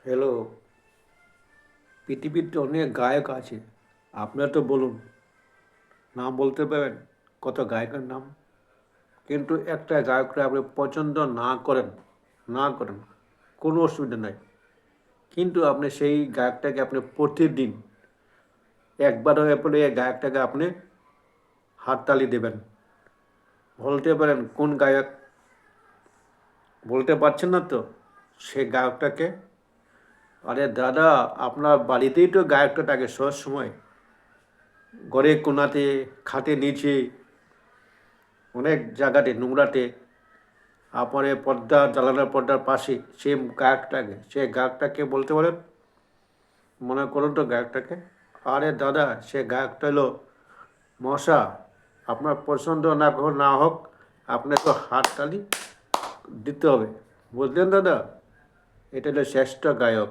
Hello, পৃথিবীতে অনেক গায়ক আছে। আপনারা তো বলুন, নাম বলতে পারেন কত গায়কের নাম? কিন্তু একটা গায়ককে আপনি পছন্দ না করেন, কোনো অসুবিধা নাই। কিন্তু আপনি সেই গায়কটাকে আপনি প্রতিদিন একবার হয়ে পড়ে এই গায়কটাকে আপনি হাততালি দেবেন। বলতে পারেন কোন গায়ক? বলতে পারছেন না তো? সেই গায়কটাকে? আরে দাদা, আপনার বাড়িতেই তো গায়কটা থাকে সব সময়। ঘরে কোনাতে, খাটের নিচে, অনেক জায়গাতে নোংরাতে, তারপরে জানালার পর্দার পাশে সে গায়কটাকে, সে গায়কটাকে বলতে পারেন? মনে করুন তো গায়কটাকে। আরে দাদা, সে গায়কটা হলো মশা। আপনার পছন্দ না হোক, আপনাকে হাততালি দিতে হবে। বুঝলেন দাদা? এটা হলো শ্রেষ্ঠ গায়ক।